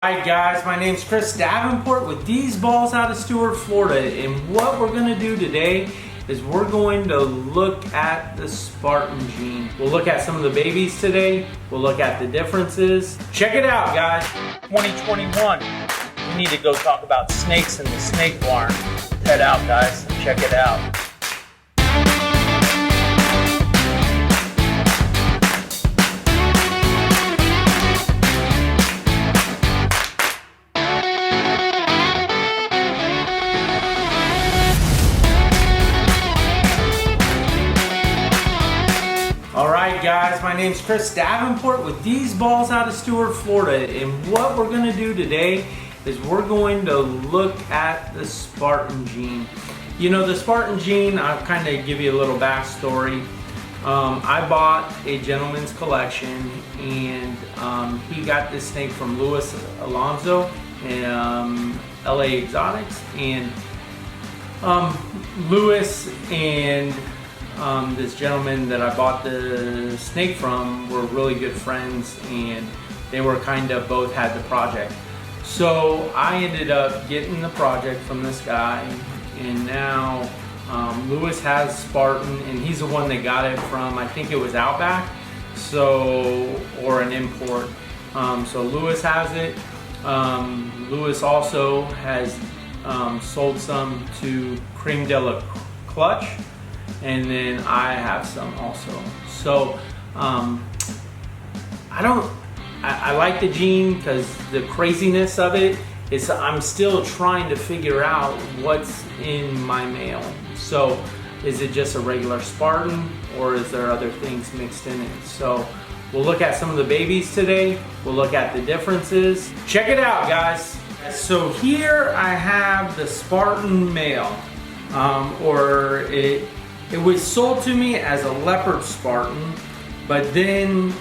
Hi guys, my name's Chris Davenport with these balls out of Stuart, Florida, and what we're going to do today is we're going to look at the Spartan Gene. We'll look at some of the babies today, we'll look at the differences. Check it out guys. 2021, we need to go talk about snakes in the snake barn. Head out guys and check it out. Alright guys, my name's Chris Davenport with these balls out of Stuart, Florida, and what we're going to do today is we're going to look at the Spartan Gene. You know, the Spartan Gene, I'll kind of give you a little backstory. I bought a gentleman's collection and he got this snake from Louis Alonso in LA Exotics, and Louis and this gentleman that I bought the snake from were really good friends, and they were kind of both had the project. So I ended up getting the project from this guy, and now Louis has Spartan, and he's the one that got it from, I think it was Outback, or an import. So Louis has it. Louis also has sold some to Cream de la Clutch, and then I have some also. So I like the Gene because the craziness of it is I'm still trying to figure out what's in my male. So is it just a regular Spartan, or is there other things mixed in it? So we'll look at some of the babies today. We'll look at the differences. Check it out guys. So here I have the Spartan male, it was sold to me as a Leopard Spartan, but then,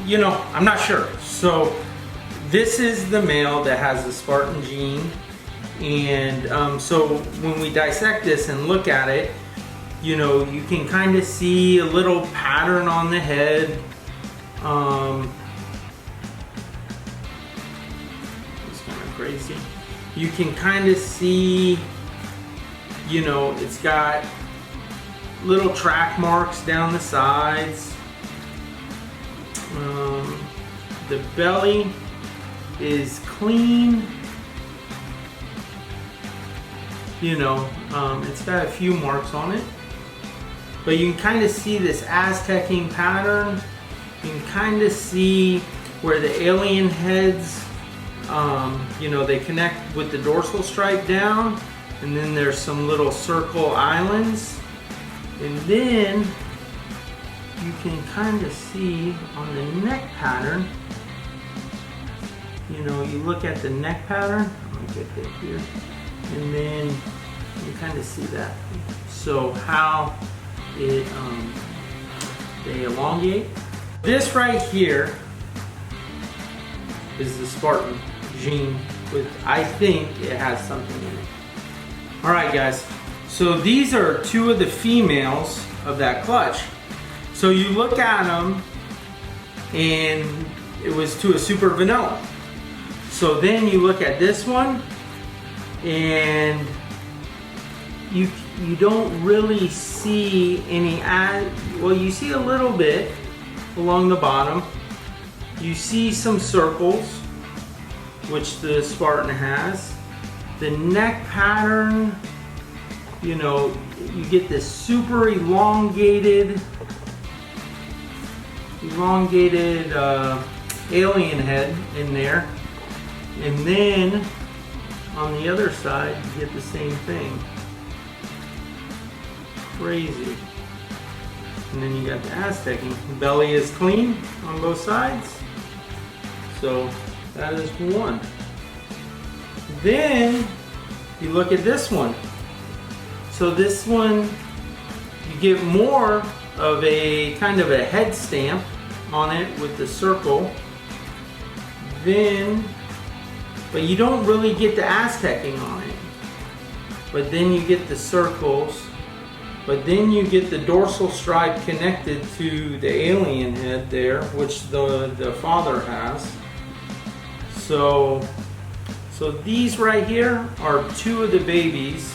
you know, I'm not sure. So this is the male that has the Spartan Gene, and so when we dissect this and look at it, you know, you can kind of see a little pattern on the head. It's kind of crazy. You can kind of see, you know, it's got little track marks down the sides. The belly is clean. You know, it's got a few marks on it, but you can kind of see this Aztecing pattern. You can kind of see where the alien heads, you know, they connect with the dorsal stripe down, and then there's some little circle islands. And then you can kind of see on the neck pattern, you know, you look at the neck pattern, I'm gonna get that here, and then you kind of see that. So how it, they elongate. This right here is the Spartan Gene, with, I think it has something in it. All right guys. So these are two of the females of that clutch. So you look at them and it was to a super vanilla. So then you look at this one and you don't really see any, well, you see a little bit along the bottom. You see some circles, which the Spartan has. The neck pattern, you know, you get this super elongated alien head in there, and then on the other side you get the same thing. Crazy. And then you got the Aztecing. The belly is clean on both sides. So that is one. Then you look at this one. So this one, you get more of a kind of a head stamp on it with the circle. Then, but you don't really get the Aztecing on it. But then you get the circles. But then you get the dorsal stripe connected to the alien head there, which the father has. So these right here are 2 of the babies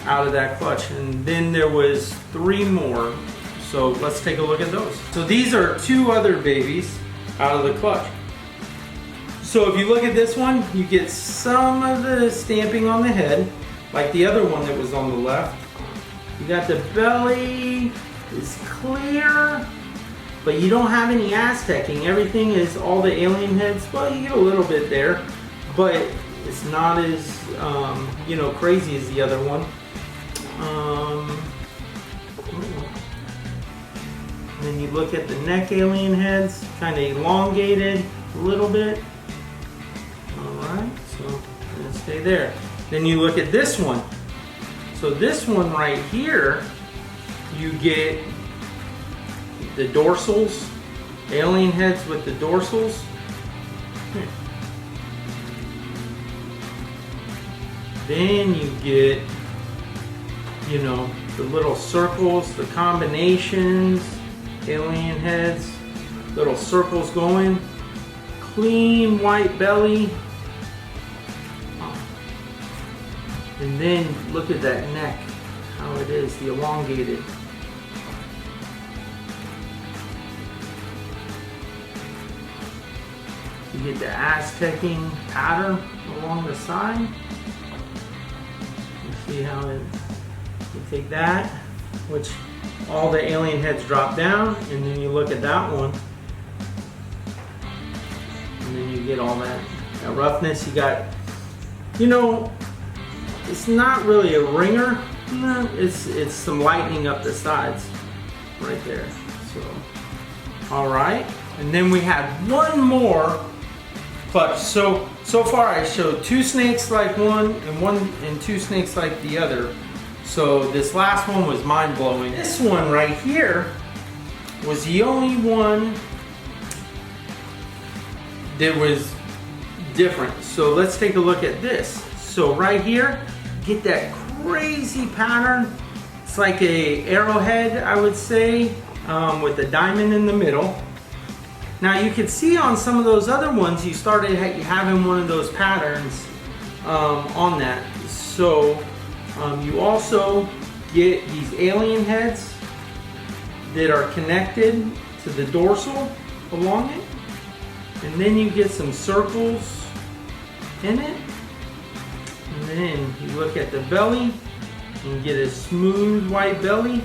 out of that clutch, and then there was 3 more. So let's take a look at those. So these are 2 other babies out of the clutch. So if you look at this one, you get some of the stamping on the head, like the other one that was on the left. You got the belly is clear, but you don't have any Aztecing. Everything is all the alien heads. Well, you get a little bit there, but it's not as you know, crazy as the other one. And then you look at the neck alien heads, kind of elongated a little bit. Alright, so let's stay there. Then you look at this one. So this one right here, you get the dorsals, alien heads with the dorsals. Then you get, you know, the little circles, the combinations, alien heads, little circles going, clean white belly. And then look at that neck, how it is, the elongated. You get the Aztecing pattern along the side. You see how it, you take that, which all the alien heads drop down, and then you look at that one, and then you get all that roughness. You got, you know, it's not really a ringer. No, it's some lightening up the sides right there. So, all right, and then we have one more clutch. So far I showed 2 snakes like one and 2 snakes like the other. So this last one was mind-blowing. This one right here was the only one that was different. So let's take a look at this. So right here, get that crazy pattern. It's like a arrowhead, I would say, with a diamond in the middle. Now you can see on some of those other ones, you started having one of those patterns on that. So you also get these alien heads that are connected to the dorsal along it. And then you get some circles in it. And then you look at the belly and get a smooth white belly.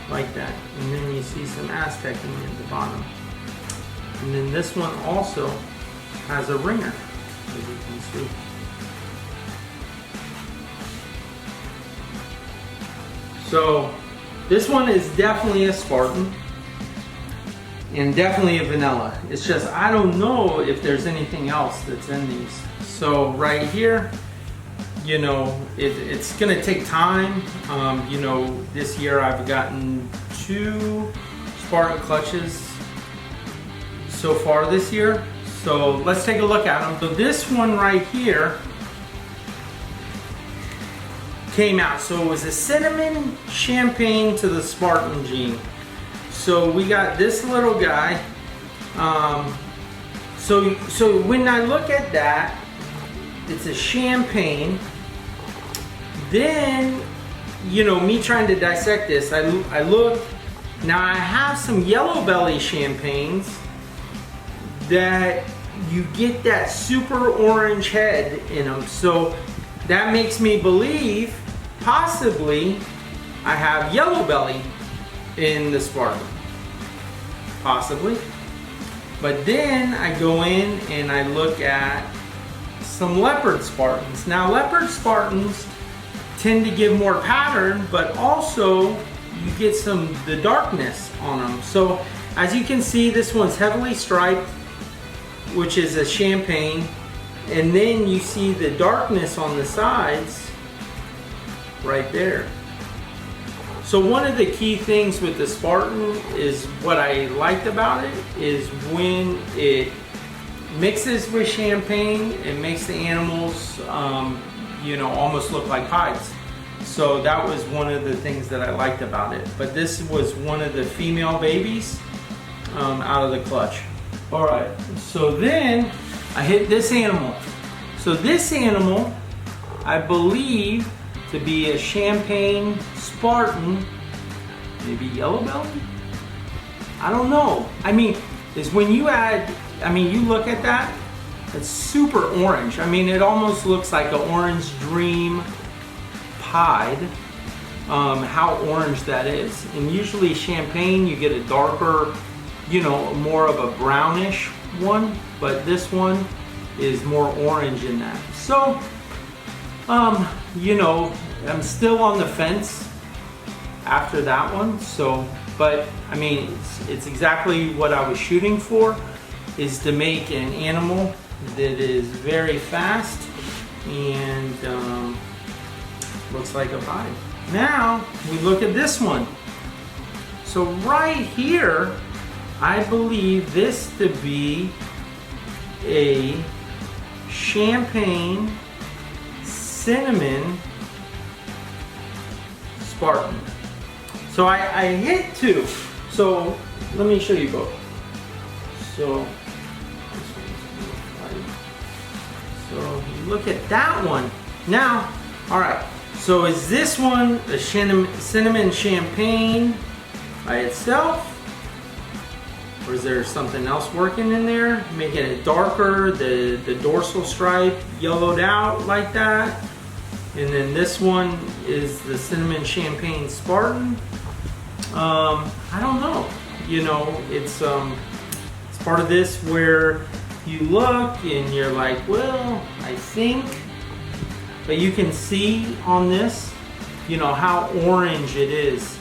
Like that. And then you see some Aztecing at the bottom. And then this one also has a ringer, as you can see. So this one is definitely a Spartan and definitely a vanilla. It's just I don't know if there's anything else that's in these. So right here, you know, it's gonna take time. You know, this year I've gotten 2 Spartan Clutches so far this year. So let's take a look at them. So this one right here came out. So it was a cinnamon champagne to the Spartan Gene. So we got this little guy. So when I look at that, it's a champagne. Then, you know, me trying to dissect this, I looked. Now I have some yellow belly champagnes that you get that super orange head in them. So that makes me believe possibly I have yellow belly in the Spartan. Possibly. But then I go in and I look at some Leopard Spartans. Now Leopard Spartans tend to give more pattern, but also you get the darkness on them. So as you can see, this one's heavily striped, which is a champagne, and then you see the darkness on the sides right there. So one of the key things with the Spartan is what I liked about it is when it mixes with champagne, it makes the animals you know, almost look like hides. So that was one of the things that I liked about it. But this was one of the female babies out of the clutch. All right, so then I hit this animal. So this animal, I believe to be a Champagne Spartan, maybe yellow belly? I don't know. I mean, is when you add, I mean, you look at that, it's super orange. I mean, it almost looks like an orange dream pied, how orange that is. And usually champagne, you get a darker, you know, more of a brownish one, but this one is more orange in that. So, you know, I'm still on the fence after that one. So, but I mean, it's exactly what I was shooting for, is to make an animal that is very fast and looks like a pied. Now we look at this one. So right here, I believe this to be a Champagne Cinnamon Spartan. So I hit two. So let me show you both. So look at that one. Now, all right. So is this one a cinnamon champagne by itself? Or is there something else working in there? Making it darker, the dorsal stripe yellowed out like that. And then this one is the cinnamon champagne Spartan. I don't know. You know, it's part of this where you look and you're like, well, I think, but you can see on this, you know, how orange it is,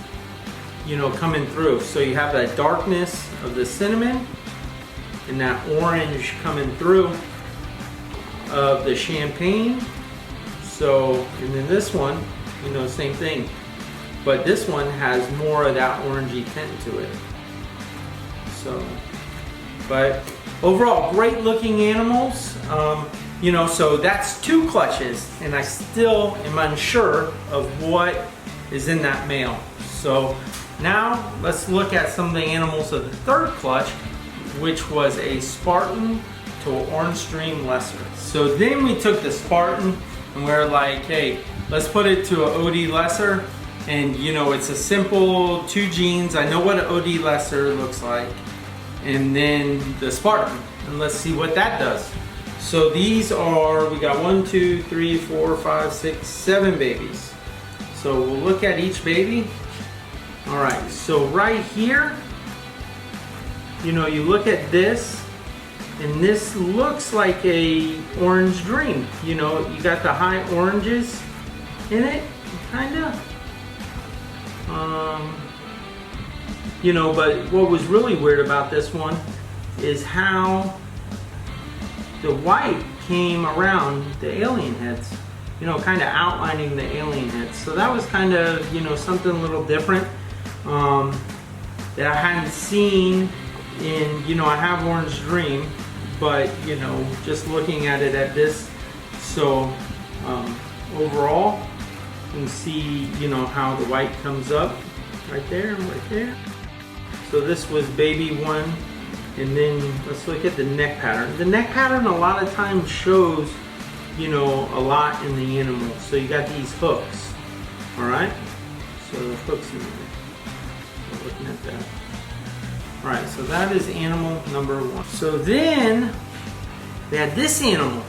you know, coming through. So you have that darkness of the cinnamon and that orange coming through of the champagne. So, and then this one, you know, same thing. But this one has more of that orangey tint to it. So, but overall, great looking animals. You know, so that's two clutches, and I still am unsure of what is in that male. So now let's look at some of the animals of the third clutch, which was a Spartan to an Orange Dream Lesser. So then we took the Spartan and we're like, hey, let's put it to an OD Lesser. And you know, it's a simple 2 genes. I know what an OD Lesser looks like. And then the Spartan, and let's see what that does. So these are, we got 1, 2, 3, 4, 5, 6, 7 babies. So we'll look at each baby. All right, so right here, you know, you look at this, and this looks like a orange dream. You know, you got the high oranges in it, kinda. You know, but what was really weird about this one is how the white came around the alien heads, you know, kind of outlining the alien heads. So that was kind of, you know, something a little different that I hadn't seen in, you know, I have Orange Dream, but, you know, just looking at it at this. So overall, you can see, you know, how the white comes up right there, right there. So this was baby one, and then let's look at the neck pattern. The neck pattern a lot of times shows, you know, a lot in the animal. So you got these hooks, all right? So the hooks in there. So looking at that. All right, so that is animal number 1. So then we had this animal.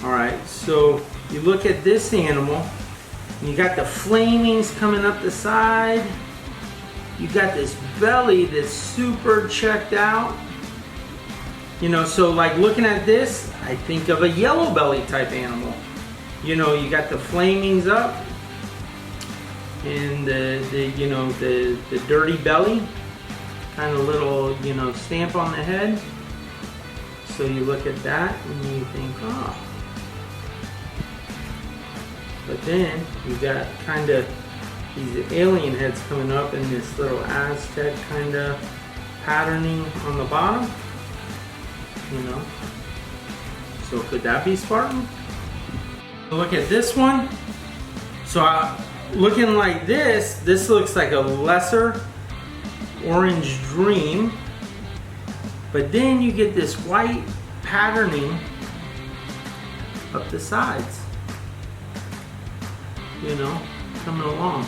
All right, so you look at this animal, and you got the flamings coming up the side. You got this belly that's super checked out. You know, so like looking at this, I think of a yellow belly type animal. You know, you got the flamings up and the dirty belly, kind of little, you know, stamp on the head. So you look at that and you think, oh. But then you got kind of these alien heads coming up and this little Aztec kind of patterning on the bottom, you know. So could that be Spartan? Look at this one. So looking like this looks like a lesser orange dream, but then you get this white patterning up the sides, you know, coming along.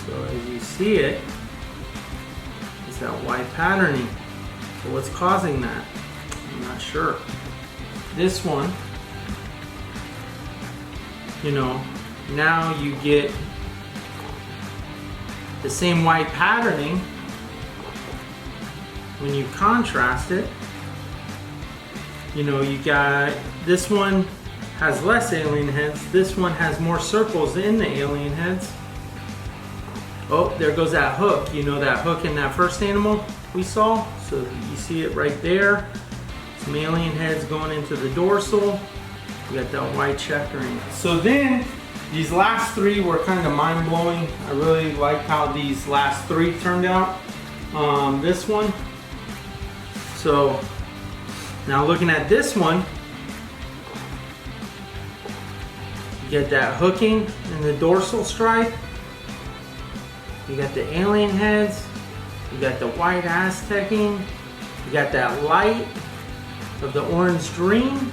So as you see it, it's that white patterning. So what's causing that? I'm not sure. This one, you know, now you get the same white patterning when you contrast it. You know, you got, this one has less alien heads, this one has more circles in the alien heads. Oh, there goes that hook. You know that hook in that first animal we saw? So you see it right there. Some alien heads going into the dorsal. You got that white checkering. So then, these last three were kind of mind-blowing. I really like how these last three turned out. This one. So, now looking at this one, you get that hooking in the dorsal stripe. You got the alien heads. You got the white Aztecing. You got that light of the orange dream.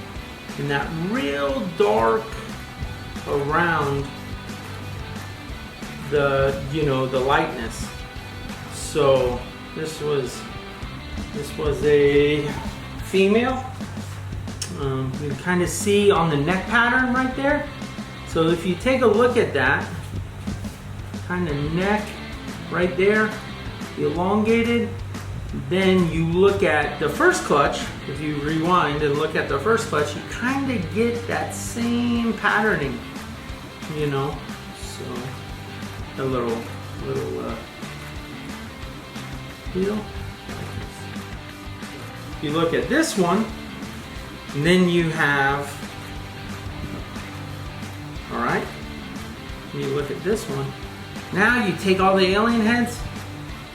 And that real dark around the, you know, the lightness. So this was a female. You can kind of see on the neck pattern right there. So if you take a look at that kind of neck right there, elongated, then you look at the first clutch. If you rewind and look at the first clutch, you kind of get that same patterning, you know. So a little feel. If you look at this one, and then you have, all right, and you look at this one. Now you take all the alien heads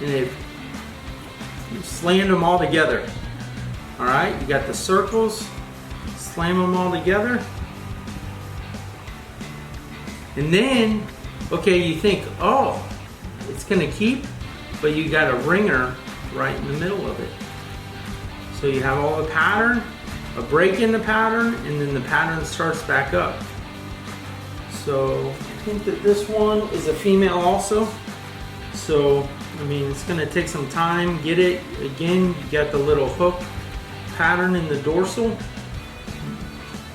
and you slam them all together. All right, you got the circles, slam them all together. And then, okay, you think, oh, it's gonna keep, but you got a ringer right in the middle of it. So you have all the pattern, a break in the pattern, and then the pattern starts back up. So I think that this one is a female also. So, I mean, it's gonna take some time, get it. Again, you got the little hook pattern in the dorsal.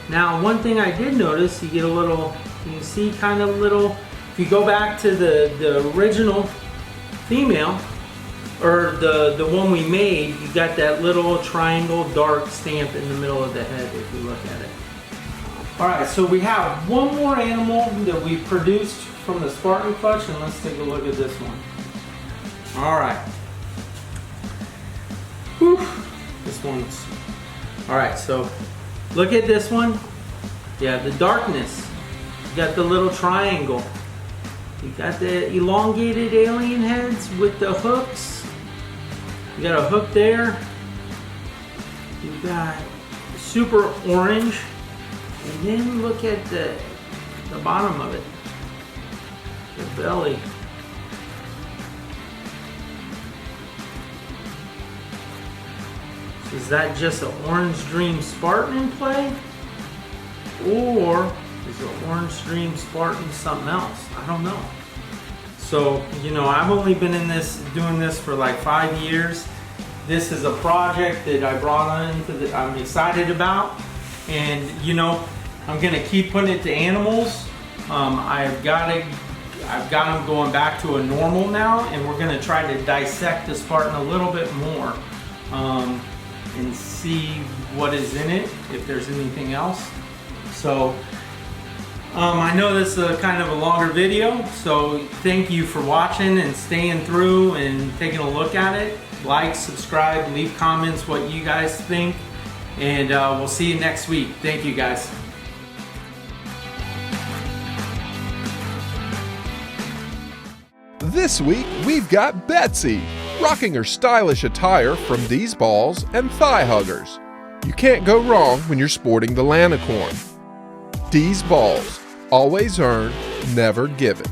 Now, one thing I did notice, you get a little, you can see kind of little, if you go back to the original female, or the one we made, you got that little triangle dark stamp in the middle of the head if you look at it. All right, so we have one more animal that we produced from the Spartan Clutch, and let's take a look at this one. All right. Whew. This one's, all right, so look at this one. Yeah, the darkness. You got the little triangle. You got the elongated alien heads with the hooks. You got a hook there. You got super orange. And then look at the bottom of it. The belly. Is that just an Orange Dream Spartan in play? Or is the Orange Dream Spartan something else? I don't know. So, you know, I've only been doing this for like 5 years. This is a project that I brought on that I'm excited about. And, you know, I'm gonna keep putting it to animals. I've got them going back to a normal now, and we're gonna try to dissect the Spartan a little bit more. And see what is in it, if there's anything else. So I know this is kind of a longer video, so thank you for watching and staying through and taking a look at it. Like, subscribe, leave comments what you guys think, and we'll see you next week. Thank you guys. This week we've got Betsy, rocking her stylish attire from these balls and thigh huggers. You can't go wrong when you're sporting the Lanicorn. These balls, always earned, never given.